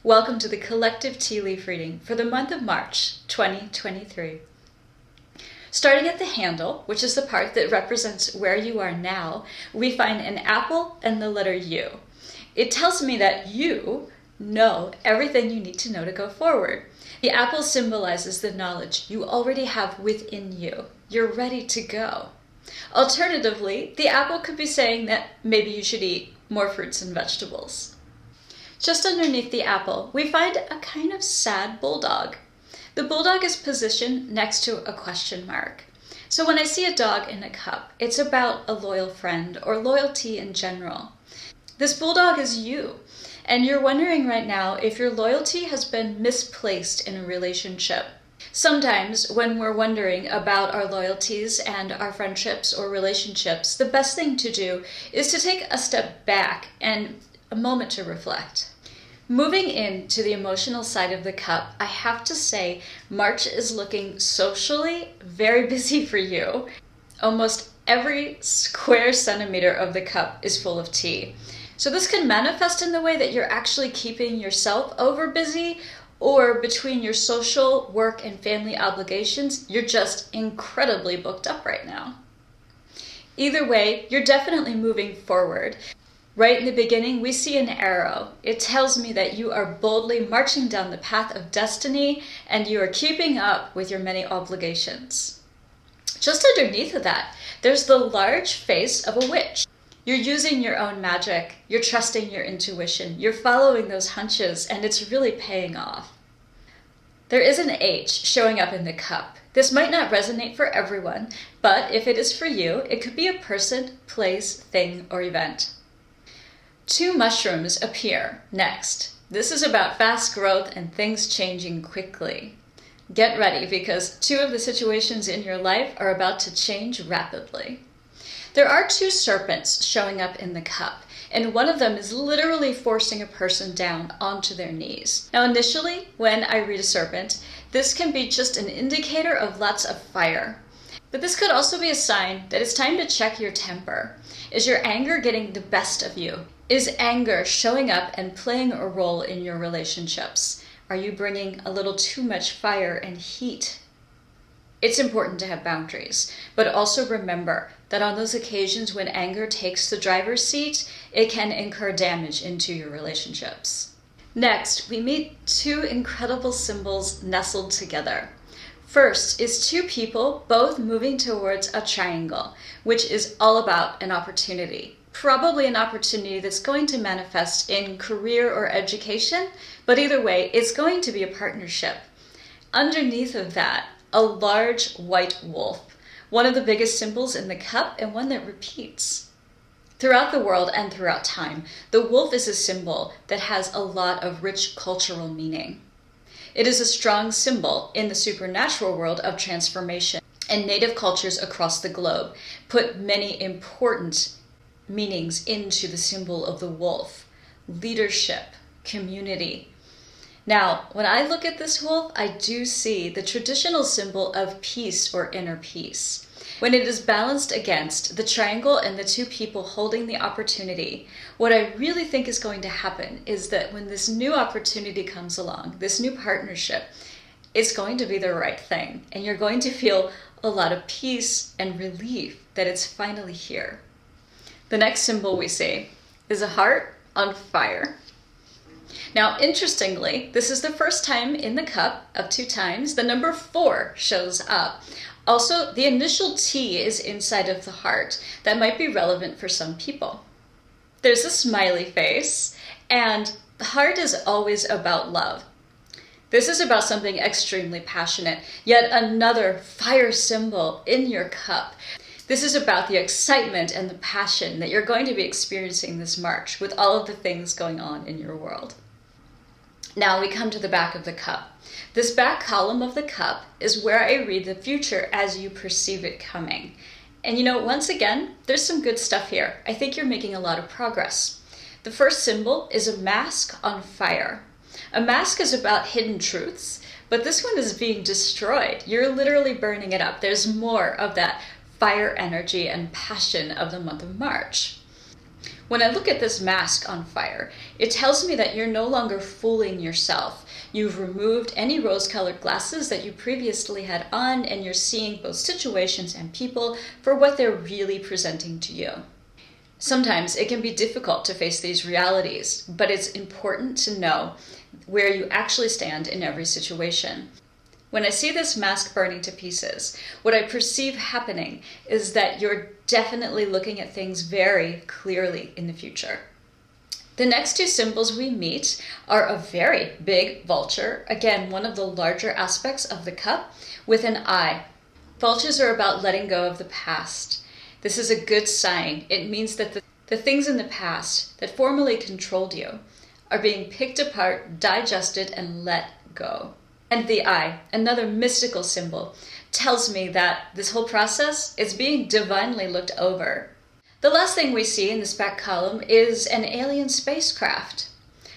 Welcome to the collective tea leaf reading for the month of March 2023. Starting at the handle, which is the part that represents where you are now, we find an apple and the letter U. It tells me that you know everything you need to know to go forward. The apple symbolizes the knowledge you already have within you. You're ready to go. Alternatively, the apple could be saying that maybe you should eat more fruits and vegetables. Just underneath the apple, we find a kind of sad bulldog. The bulldog is positioned next to a question mark. So when I see a dog in a cup, it's about a loyal friend or loyalty in general. This bulldog is you, and you're wondering right now if your loyalty has been misplaced in a relationship. Sometimes when we're wondering about our loyalties and our friendships or relationships, the best thing to do is to take a step back and a moment to reflect. Moving into the emotional side of the cup, I have to say March is looking socially very busy for you. Almost every square centimeter of the cup is full of tea. So this can manifest in the way that you're actually keeping yourself over busy, or between your social, work, and family obligations, you're just incredibly booked up right now. Either way, you're definitely moving forward. Right in the beginning, we see an arrow. It tells me that you are boldly marching down the path of destiny and you are keeping up with your many obligations. Just underneath of that, there's the large face of a witch. You're using your own magic, you're trusting your intuition, you're following those hunches, and it's really paying off. There is an H showing up in the cup. This might not resonate for everyone, but if it is for you, it could be a person, place, thing, or event. 2 mushrooms appear next. This is about fast growth and things changing quickly. Get ready because 2 of the situations in your life are about to change rapidly. There are 2 serpents showing up in the cup, and one of them is literally forcing a person down onto their knees. Now initially, when I read a serpent, this can be just an indicator of lots of fire. But this could also be a sign that it's time to check your temper. Is your anger getting the best of you? Is anger showing up and playing a role in your relationships? Are you bringing a little too much fire and heat? It's important to have boundaries, but also remember that on those occasions when anger takes the driver's seat, it can incur damage into your relationships. Next, we meet 2 incredible symbols nestled together. First is 2 people both moving towards a triangle, which is all about an opportunity. Probably an opportunity that's going to manifest in career or education, but either way, it's going to be a partnership. Underneath of that, a large white wolf, one of the biggest symbols in the cup and one that repeats. Throughout the world and throughout time, the wolf is a symbol that has a lot of rich cultural meaning. It is a strong symbol in the supernatural world of transformation, and native cultures across the globe put many important meanings into the symbol of the wolf: leadership, community. Now, when I look at this wolf, I do see the traditional symbol of peace or inner peace. When it is balanced against the triangle and the 2 people holding the opportunity, what I really think is going to happen is that when this new opportunity comes along, this new partnership, it's going to be the right thing. And you're going to feel a lot of peace and relief that it's finally here. The next symbol we see is a heart on fire. Now, interestingly, this is the first time in the cup of 2 times the number 4 shows up. Also, the initial T is inside of the heart. That might be relevant for some people. There's a smiley face, and the heart is always about love. This is about something extremely passionate, yet another fire symbol in your cup. This is about the excitement and the passion that you're going to be experiencing this March with all of the things going on in your world. Now we come to the back of the cup. This back column of the cup is where I read the future as you perceive it coming. And once again, there's some good stuff here. I think you're making a lot of progress. The first symbol is a mask on fire. A mask is about hidden truths, but this one is being destroyed. You're literally burning it up. There's more of that fire energy and passion of the month of March. When I look at this mask on fire, it tells me that you're no longer fooling yourself. You've removed any rose-colored glasses that you previously had on, and you're seeing both situations and people for what they're really presenting to you. Sometimes it can be difficult to face these realities, but it's important to know where you actually stand in every situation. When I see this mask burning to pieces, what I perceive happening is that you're definitely looking at things very clearly in the future. The next two symbols we meet are a very big vulture, again, one of the larger aspects of the cup, with an eye. Vultures are about letting go of the past. This is a good sign. It means that the things in the past that formerly controlled you are being picked apart, digested, and let go. And the eye, another mystical symbol, tells me that this whole process is being divinely looked over. The last thing we see in this back column is an alien spacecraft.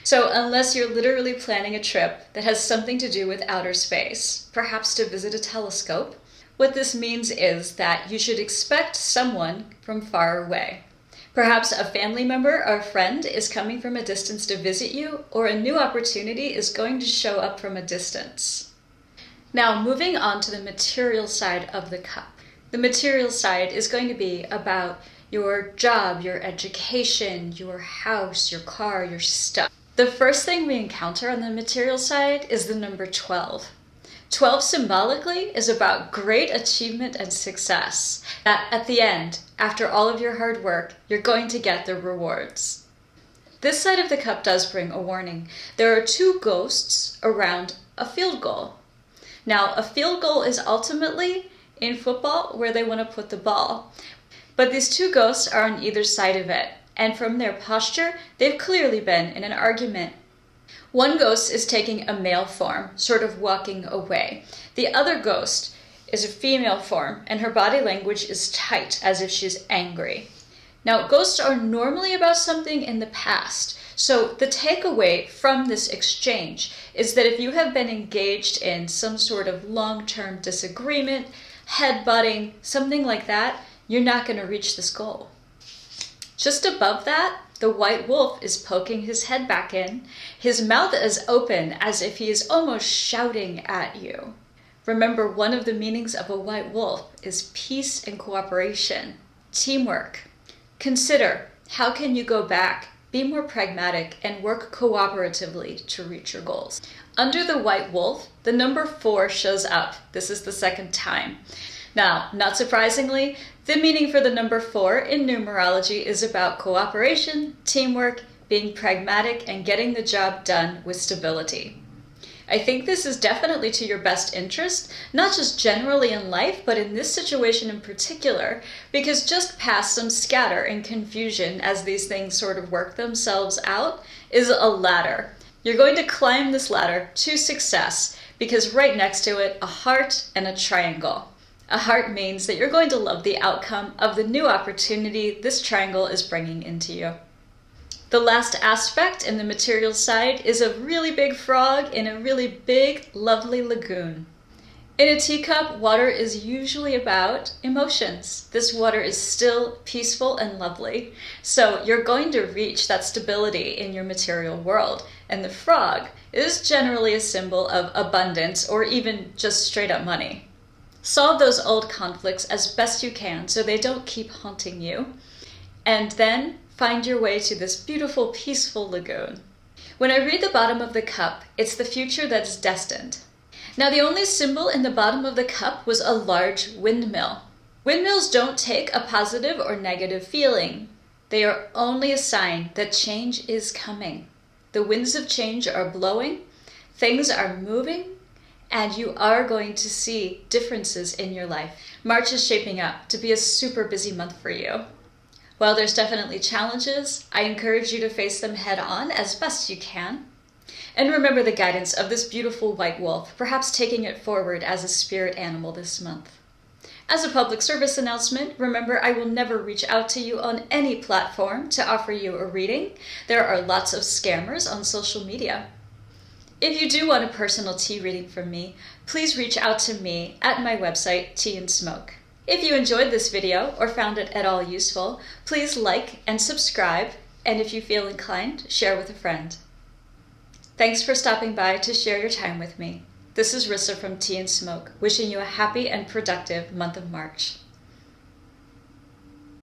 So unless you're literally planning a trip that has something to do with outer space, perhaps to visit a telescope, what this means is that you should expect someone from far away. Perhaps a family member or a friend is coming from a distance to visit you, or a new opportunity is going to show up from a distance. Now, moving on to the material side of the cup. The material side is going to be about your job, your education, your house, your car, your stuff. The first thing we encounter on the material side is the number 12. 12 symbolically is about great achievement and success. That at the end, after all of your hard work, you're going to get the rewards. This side of the cup does bring a warning. There are two ghosts around a field goal. Now, a field goal is ultimately, in football, where they want to put the ball. But these two ghosts are on either side of it, and from their posture, they've clearly been in an argument. One ghost is taking a male form, sort of walking away. The other ghost is a female form, and her body language is tight, as if she's angry. Now, ghosts are normally about something in the past, so the takeaway from this exchange is that if you have been engaged in some sort of long-term disagreement, headbutting, something like that, you're not going to reach this goal. Just above that, the white wolf is poking his head back in. His mouth is open as if he is almost shouting at you. Remember, one of the meanings of a white wolf is peace and cooperation, teamwork. Consider, how can you go back, be more pragmatic, and work cooperatively to reach your goals? Under the white wolf, the number 4 shows up. This is the second time. Now, not surprisingly, the meaning for the number 4 in numerology is about cooperation, teamwork, being pragmatic, and getting the job done with stability. I think this is definitely to your best interest, not just generally in life, but in this situation in particular, because just past some scatter and confusion as these things sort of work themselves out is a ladder. You're going to climb this ladder to success, because right next to it, a heart and a triangle. A heart means that you're going to love the outcome of the new opportunity this triangle is bringing into you. The last aspect in the material side is a really big frog in a really big, lovely lagoon. In a teacup, water is usually about emotions. This water is still peaceful and lovely, so you're going to reach that stability in your material world. And the frog is generally a symbol of abundance or even just straight up money. Solve those old conflicts as best you can so they don't keep haunting you. And then find your way to this beautiful, peaceful lagoon. When I read the bottom of the cup, it's the future that's destined. Now, the only symbol in the bottom of the cup was a large windmill. Windmills don't take a positive or negative feeling. They are only a sign that change is coming. The winds of change are blowing, things are moving, and you are going to see differences in your life. March is shaping up to be a super busy month for you. While there's definitely challenges, I encourage you to face them head on as best you can. And remember the guidance of this beautiful white wolf, perhaps taking it forward as a spirit animal this month. As a public service announcement, remember I will never reach out to you on any platform to offer you a reading. There are lots of scammers on social media. If you do want a personal tea reading from me, please reach out to me at my website, Tea and Smoke. If you enjoyed this video or found it at all useful, please like and subscribe And if you feel inclined, share with a friend. Thanks for stopping by to share your time with me. This is Rissa from Tea and Smoke, wishing you a happy and productive month of March.